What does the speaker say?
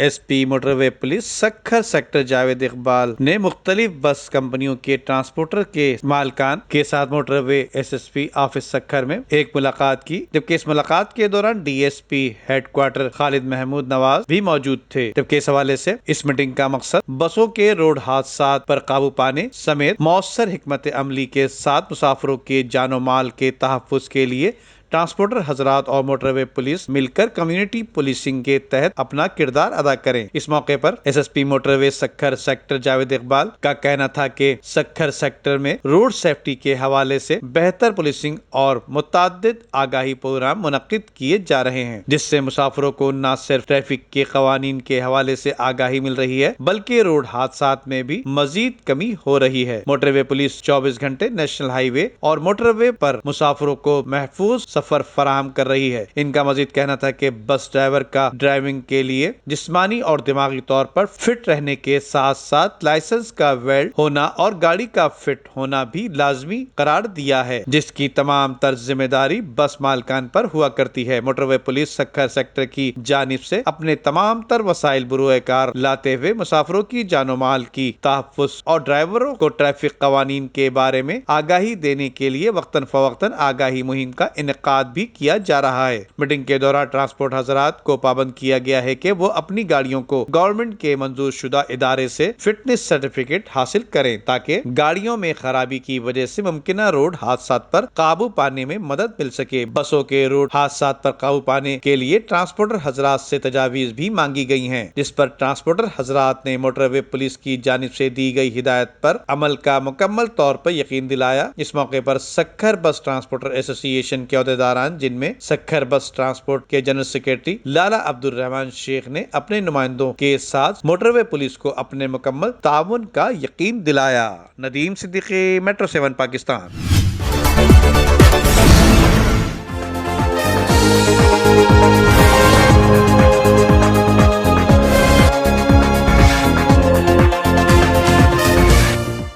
S P motor وے police Sukkur sector Javed Iqbal نے مختلف بس کمپنیوں کے ٹرانسپورٹر کے مالکان کے ساتھ motorway S S P office Sukkur میں ایک ملاقات کی، جبکہ اس ملاقات کے دوران D S P headquarter Khalid Mahmood Nawaz بھی موجود تھے۔ جبکہ اس حوالے سے اس میٹنگ کا مقصد بسوں کے روڈ حادثات پر قابو پانے سمیت مؤثر حکمت عملی کے ساتھ مسافروں کے جان و مال کے تحفظ کے لیے ٹرانسپورٹر حضرات اور موٹر وے پولیس مل کر کمیونٹی پولیسنگ کے تحت اپنا کردار ادا کریں۔ اس موقع پر ایس ایس پی موٹر وے سکھر سیکٹر جاوید اقبال کا کہنا تھا کہ سکھر سیکٹر میں روڈ سیفٹی کے حوالے سے بہتر پولیسنگ اور متعدد آگاہی پروگرام منعقد کیے جا رہے ہیں، جس سے مسافروں کو نہ صرف ٹریفک کے قوانین کے حوالے سے آگاہی مل رہی ہے بلکہ روڈ حادثات میں بھی مزید کمی ہو رہی ہے۔ موٹر وے پولیس 24 گھنٹے نیشنل ہائی وے اور موٹر وے پر مسافروں کو محفوظ سفر فراہم کر رہی ہے۔ ان کا مزید کہنا تھا کہ بس ڈرائیور کا ڈرائیونگ کے لیے جسمانی اور دماغی طور پر فٹ رہنے کے ساتھ ساتھ لائسنس کا ویلڈ ہونا اور گاڑی کا فٹ ہونا بھی لازمی قرار دیا ہے، جس کی تمام تر ذمہ داری بس مالکان پر ہوا کرتی ہے۔ موٹر وے پولیس سکھر سیکٹر کی جانب سے اپنے تمام تر وسائل بروئے کار لاتے ہوئے مسافروں کی جان و مال کی تحفظ اور ڈرائیوروں کو ٹریفک قوانین کے بارے میں آگاہی دینے کے لیے وقتاً فوقتاً آگاہی مہم کا انعقاد بھی کیا جا رہا ہے۔ میٹنگ کے دوران ٹرانسپورٹ حضرات کو پابند کیا گیا ہے کہ وہ اپنی گاڑیوں کو گورنمنٹ کے منظور شدہ ادارے سے فٹنس سرٹیفکیٹ حاصل کریں تاکہ گاڑیوں میں خرابی کی وجہ سے ممکنہ روڈ حادثات پر قابو پانے میں مدد مل سکے۔ بسوں کے روڈ حادثات پر قابو پانے کے لیے ٹرانسپورٹر حضرات سے تجاویز بھی مانگی گئی ہیں، جس پر ٹرانسپورٹر حضرات نے موٹر وے پولیس کی جانب سے دی گئی ہدایت پر عمل کا مکمل طور پر یقین دلایا۔ اس موقع پر سکھر بس ٹرانسپورٹر ایسوسی ایشن کے عہدیداران، جن میں سکھر بس ٹرانسپورٹ کے جنرل سیکرٹری لالا عبد الرحمان شیخ نے اپنے نمائندوں کے ساتھ موٹر وے پولیس کو اپنے مکمل تعاون کا یقین دلایا۔ ندیم صدیقی، میٹرو 7 پاکستان۔